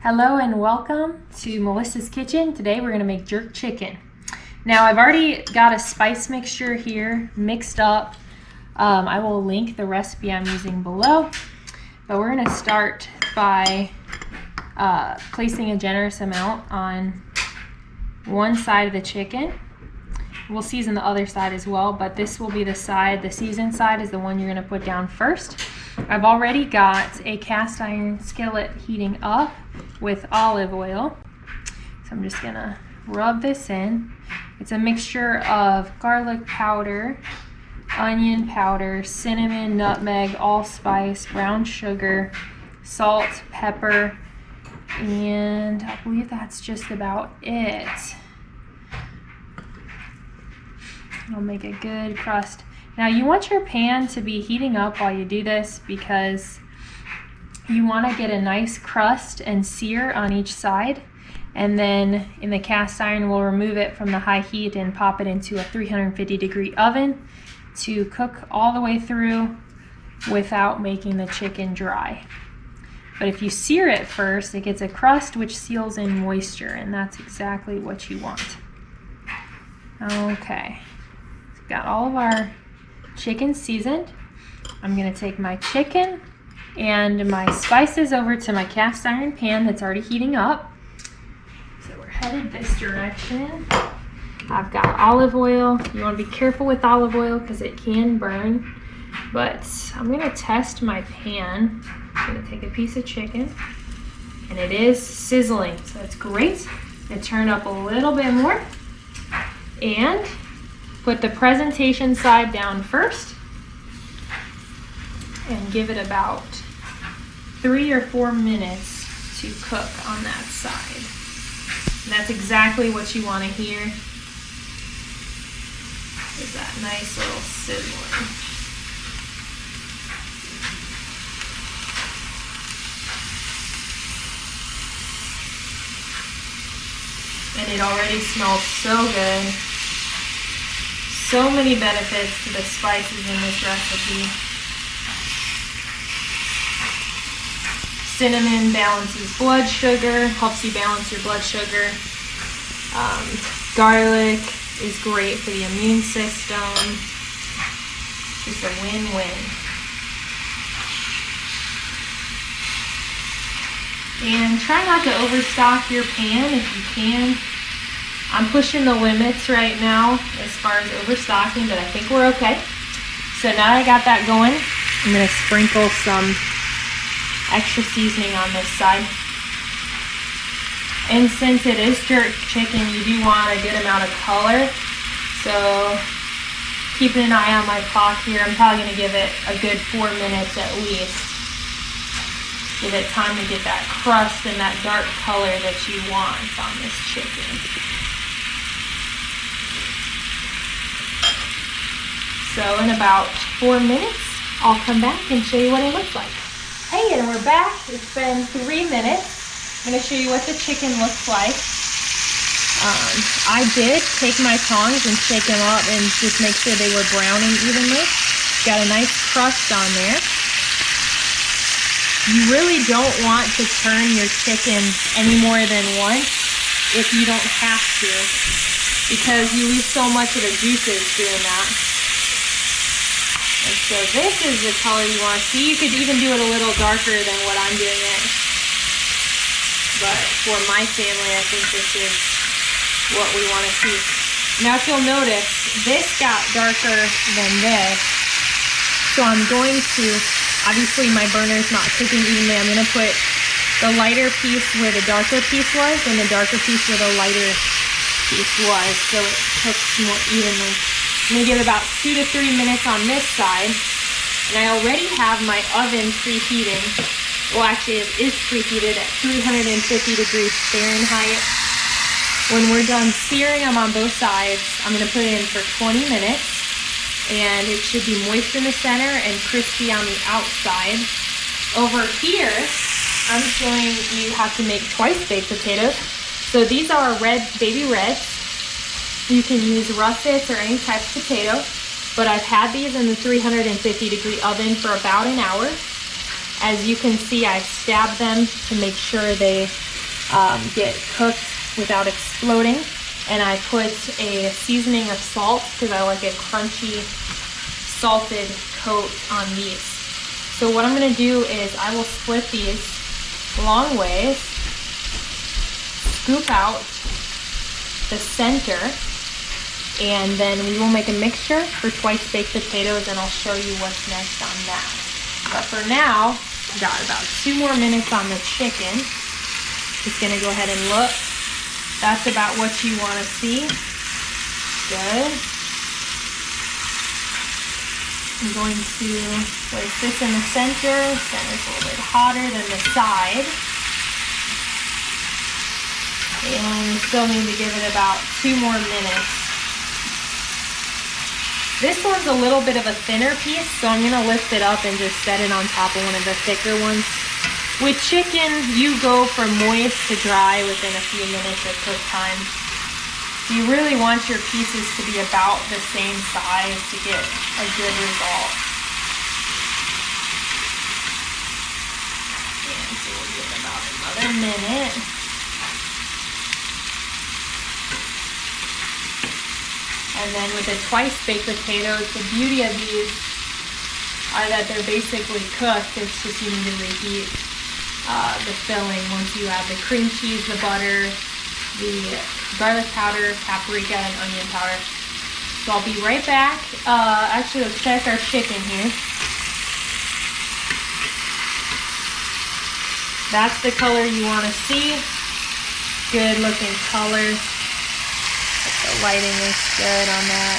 Hello and welcome to Melissa's Kitchen. Today we're going to make jerk chicken. Now I've already got a spice mixture here mixed up. I will link the recipe I'm using below. But we're going to start by placing a generous amount on one side of the chicken. We'll season the other side as well, but this will be the side, the seasoned side is the one you're going to put down first. I've already got a cast iron skillet heating up with olive oil. So I'm just going to rub this in. It's a mixture of garlic powder, onion powder, cinnamon, nutmeg, allspice, brown sugar, salt, pepper, and I believe that's just about it. I'll make a good crust. Now you want your pan to be heating up while you do this because you want to get a nice crust and sear on each side, and then in the cast iron we'll remove it from the high heat and pop it into a 350-degree oven to cook all the way through without making the chicken dry. But if you sear it first, it gets a crust which seals in moisture, and that's exactly what you want. Okay, so got all of our chicken seasoned. I'm going to take my chicken and my spices over to my cast iron pan that's already heating up. So we're headed this direction. I've got olive oil. You want to be careful with olive oil because it can burn. But I'm going to test my pan. I'm going to take a piece of chicken, and it is sizzling, so that's great. I'm going to turn up a little bit more and put the presentation side down first and give it about 3 or 4 minutes to cook on that side. And that's exactly what you want to hear, is that nice little sizzling. And it already smells so good. So many benefits to the spices in this recipe. Cinnamon balances blood sugar, helps you balance your blood sugar. Garlic is great for the immune system. Just a win-win. And try not to overstock your pan if you can. I'm pushing the limits right now as far as overstocking, but I think we're okay. So now I got that going, I'm going to sprinkle some extra seasoning on this side. And since it is jerk chicken, you do want a good amount of color. So keeping an eye on my clock here, I'm probably going to give it a good 4 minutes at least. Give it time to get that crust and that dark color that you want on this chicken. So in about 4 minutes, I'll come back and show you what it looks like. Hey, and we're back. It's been 3 minutes. I'm going to show you what the chicken looks like. I did take my tongs and shake them up and just make sure they were browning evenly. Got a nice crust on there. You really don't want to turn your chicken any more than once if you don't have to, because you lose so much of the juices doing that. And so this is the color you want to see. You could even do it a little darker than what I'm doing it. But for my family, I think this is what we want to see. Now if you'll notice, this got darker than this. So I'm going to, obviously my burner's not cooking evenly. I'm going to put the lighter piece where the darker piece was and the darker piece where the lighter piece was, so it cooks more evenly. I'm going to give it about 2 to 3 minutes on this side. And I already have my oven preheating. Well, actually it is preheated at 350 degrees Fahrenheit. When we're done searing them on both sides, I'm going to put it in for 20 minutes. And it should be moist in the center and crispy on the outside. Over here, I'm showing you how to make twice baked potatoes. So these are red, baby reds. You can use russets or any type of potato, but I've had these in the 350-degree oven for about an hour. As you can see, I stabbed them to make sure they get cooked without exploding. And I put a seasoning of salt because I like a crunchy, salted coat on these. So what I'm gonna do is I will split these long ways, scoop out the center, and then we will make a mixture for twice baked potatoes, and I'll show you what's next on that. But for now, I've got about 2 more minutes on the chicken. Just gonna go ahead and look. That's about what you wanna see. Good. I'm going to place this in the center. Center's a little bit hotter than the side. And we still need to give it about 2 more minutes. This one's a little bit of a thinner piece, so I'm gonna lift it up and just set it on top of one of the thicker ones. With chicken, you go from moist to dry within a few minutes of cook time. So you really want your pieces to be about the same size to get a good result. And so we'll give it about another minute. And then with the twice baked potatoes, the beauty of these are that they're basically cooked. It's just you need to reheat the filling once you add the cream cheese, the butter, the garlic powder, paprika, and onion powder. So I'll be right back. Actually, let's check our chicken here. That's the color you want to see. Good looking color. The lighting is good on that.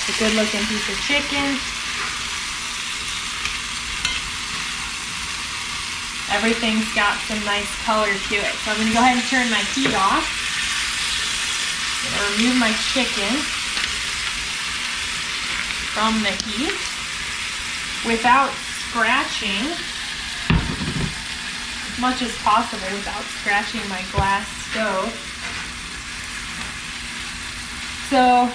It's a good looking piece of chicken. Everything's got some nice color to it. So I'm going to go ahead and turn my heat off. I'm going to remove my chicken from the heat without scratching, as much as possible without scratching my glass stove. So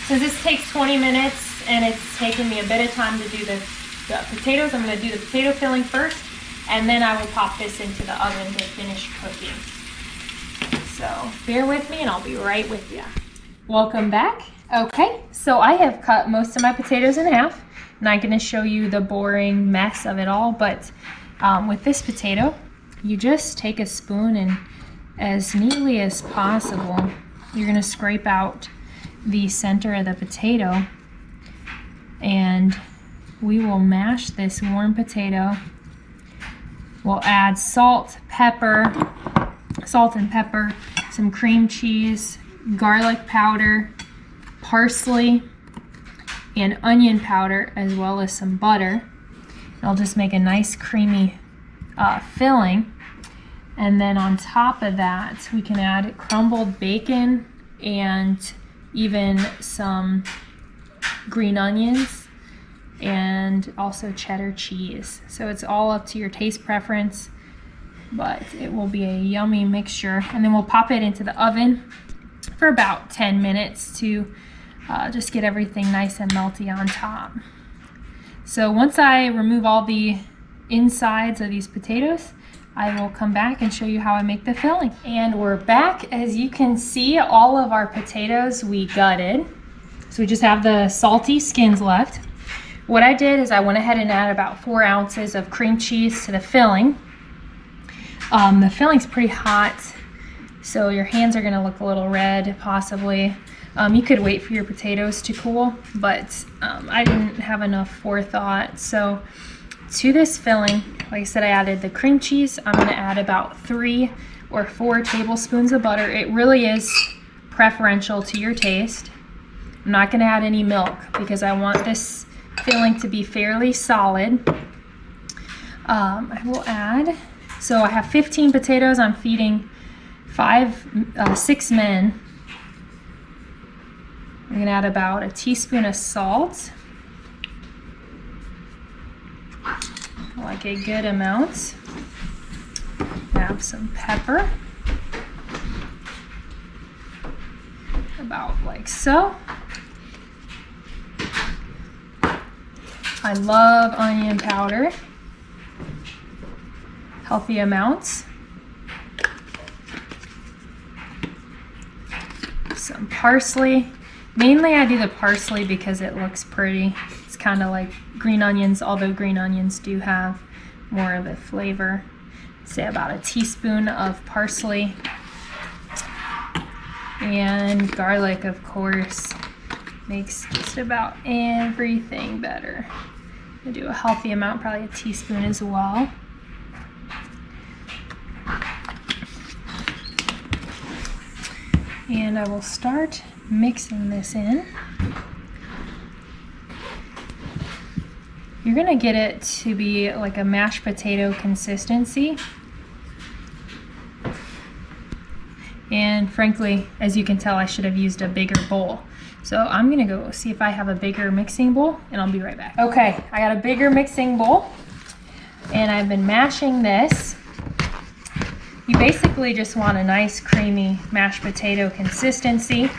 since this takes 20 minutes and it's taken me a bit of time to do the potatoes, I'm going to do the potato filling first, and then I will pop this into the oven to finish cooking. So bear with me and I'll be right with you. Welcome back. Okay, so I have cut most of my potatoes in half. I'm not going to show you the boring mess of it all, but with this potato, you just take a spoon and as neatly as possible, you're going to scrape out the center of the potato, and we will mash this warm potato. We'll add salt and pepper, some cream cheese, garlic powder, parsley, and onion powder, as well as some butter. It'll just make a nice creamy filling. And then on top of that, we can add crumbled bacon and even some green onions and also cheddar cheese. So it's all up to your taste preference, but it will be a yummy mixture. And then we'll pop it into the oven for about 10 minutes to just get everything nice and melty on top. So once I remove all the insides of these potatoes, I will come back and show you how I make the filling. And we're back. As you can see, all of our potatoes we gutted. So we just have the salty skins left. What I did is I went ahead and added about 4 ounces of cream cheese to the filling. The filling's pretty hot, so your hands are gonna look a little red, possibly. You could wait for your potatoes to cool, but I didn't have enough forethought. So to this filling, like I said, I added the cream cheese. I'm gonna add about 3 or 4 tablespoons of butter. It really is preferential to your taste. I'm not gonna add any milk because I want this filling to be fairly solid. I will add, so I have 15 potatoes. I'm feeding 6 men. I'm gonna add about a teaspoon of salt. Like a good amount. Have some pepper. About like so. I love onion powder. Healthy amounts. some parsley. Mainly I do the parsley because it looks pretty. It's kind of like green onions, although green onions do have more of a flavor. Say about a teaspoon of parsley. And garlic, of course, makes just about everything better. I do a healthy amount, probably a teaspoon as well. And I will start mixing this in. You're gonna get it to be like a mashed potato consistency. And frankly, as you can tell, I should have used a bigger bowl. So I'm gonna go see if I have a bigger mixing bowl and I'll be right back. Okay, I got a bigger mixing bowl and I've been mashing this. You basically just want a nice creamy mashed potato consistency.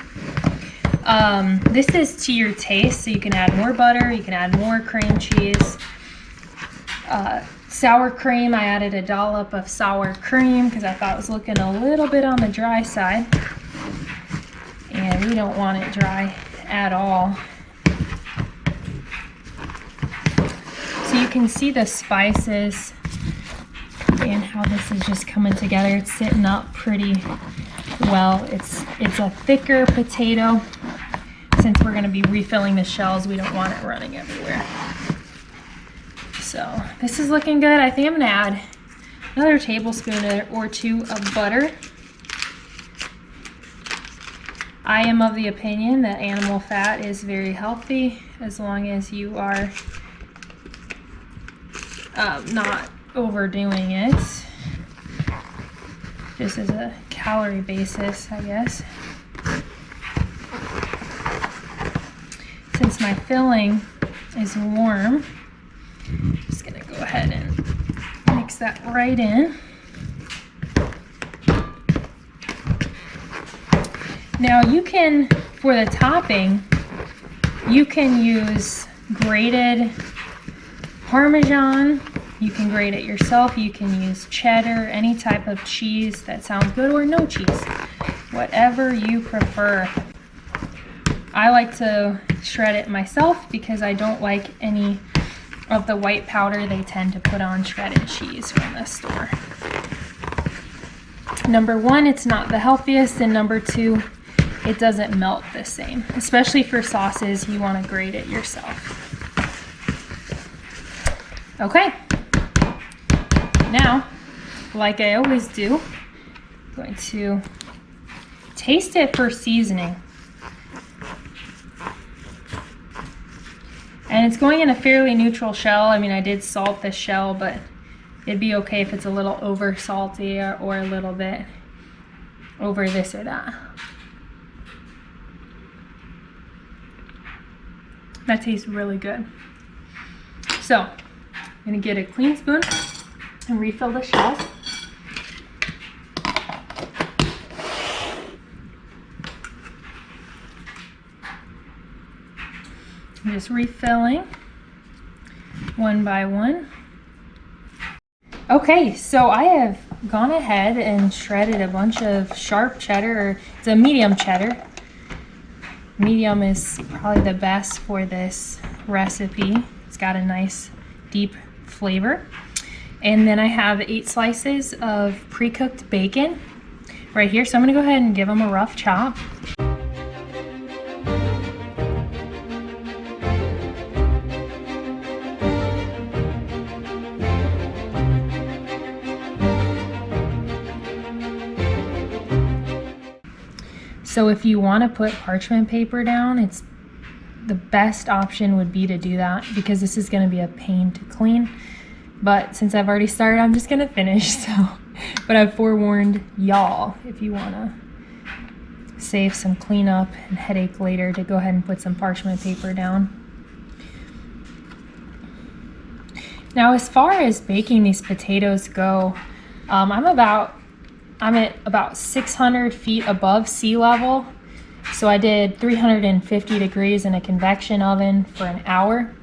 This is to your taste, so you can add more butter, you can add more cream cheese. Sour cream, I added a dollop of sour cream because I thought it was looking a little bit on the dry side. And we don't want it dry at all. So you can see the spices and how this is just coming together. It's sitting up pretty well. It's a thicker potato. Since we're going to be refilling the shells, we don't want it running everywhere. So this is looking good. I think I'm going to add another tablespoon or two of butter. I am of the opinion that animal fat is very healthy as long as you are not overdoing it. Just as a calorie basis, I guess. Since my filling is warm, I'm just gonna go ahead and mix that right in. Now you can, for the topping, you can use grated Parmesan. You can grate it yourself. You can use cheddar, any type of cheese that sounds good, or no cheese, whatever you prefer. I like to shred it myself because I don't like any of the white powder they tend to put on shredded cheese from the store. Number one, it's not the healthiest, and number two, it doesn't melt the same. Especially for sauces, you want to grate it yourself. Okay. Now, like I always do, I'm going to taste it for seasoning. And it's going in a fairly neutral shell. I mean, I did salt the shell, but it'd be okay if it's a little over salty or a little bit over this or that. That tastes really good. So, I'm gonna get a clean spoon and refill the shells. I'm just refilling one by one. Okay, so I have gone ahead and shredded a bunch of sharp cheddar, or it's a medium cheddar. Medium is probably the best for this recipe. It's got a nice deep flavor. And then I have 8 slices of pre-cooked bacon right here. So I'm gonna go ahead and give them a rough chop. So if you want to put parchment paper down, it's the best option would be to do that because this is going to be a pain to clean. But since I've already started, I'm just going to finish. But I've forewarned y'all, if you want to save some cleanup and headache later, to go ahead and put some parchment paper down. Now, as far as baking these potatoes go, I'm at about 600 feet above sea level. So I did 350 degrees in a convection oven for an hour.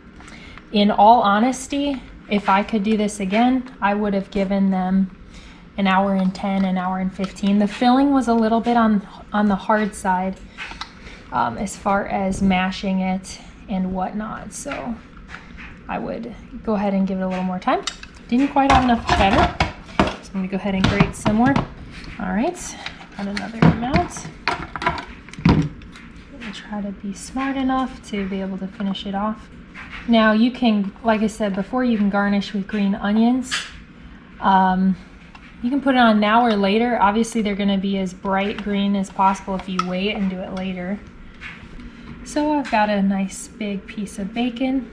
In all honesty, if I could do this again, I would have given them an hour and 10, an hour and 15. The filling was a little bit on the hard side, as far as mashing it and whatnot. So I would go ahead and give it a little more time. Didn't quite have enough cheddar, so I'm gonna go ahead and grate some more. All right, got another amount. I'm gonna try to be smart enough to be able to finish it off. Now you can, like I said before, you can garnish with green onions. You can put it on now or later. Obviously they're gonna be as bright green as possible if you wait and do it later. So I've got a nice big piece of bacon.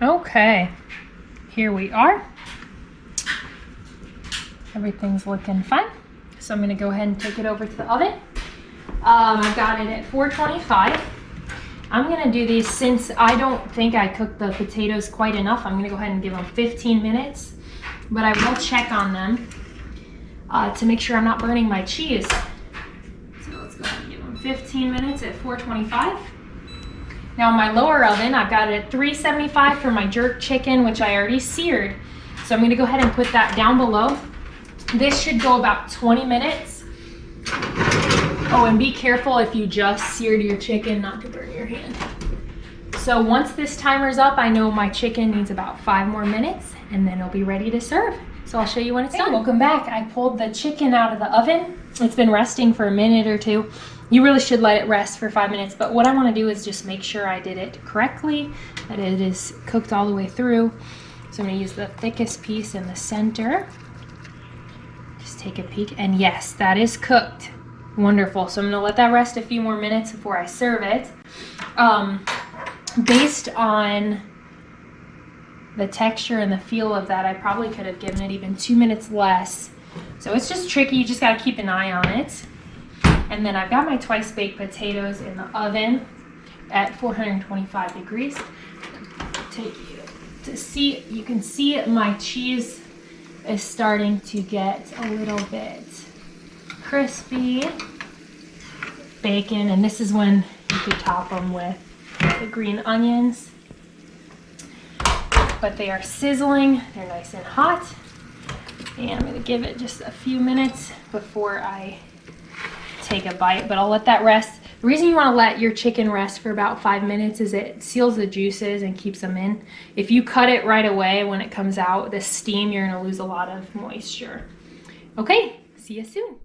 Okay, here we are. Everything's looking fine. So I'm gonna go ahead and take it over to the oven. I've got it at 425. I'm gonna do these, since I don't think I cooked the potatoes quite enough, I'm gonna go ahead and give them 15 minutes, but I will check on them to make sure I'm not burning my cheese. So let's go ahead and give them 15 minutes at 425. Now in my lower oven, I've got it at 375 for my jerk chicken, which I already seared. So I'm gonna go ahead and put that down below. This should go about 20 minutes. Oh, and be careful if you just seared your chicken not to burn your hand. So once this timer's up, I know my chicken needs about 5 more minutes and then it'll be ready to serve. So I'll show you when it's done. Welcome back. I pulled the chicken out of the oven. It's been resting for a minute or two. You really should let it rest for 5 minutes, but what I want to do is just make sure I did it correctly, that it is cooked all the way through. So I'm going to use the thickest piece in the center. Just take a peek, and yes, that is cooked. Wonderful. So I'm going to let that rest a few more minutes before I serve it. Based on the texture and the feel of that, I probably could have given it even 2 minutes less. So it's just tricky. You just got to keep an eye on it. And then I've got my twice baked potatoes in the oven at 425 degrees. Take you to see, you can see my cheese is starting to get a little bit crispy. Bacon, and this is when you could top them with the green onions. But they are sizzling, they're nice and hot. And I'm gonna give it just a few minutes before I take a bite, but I'll let that rest. The reason you want to let your chicken rest for about 5 minutes is it seals the juices and keeps them in. If you cut it right away when it comes out, the steam, you're going to lose a lot of moisture. Okay, see you soon.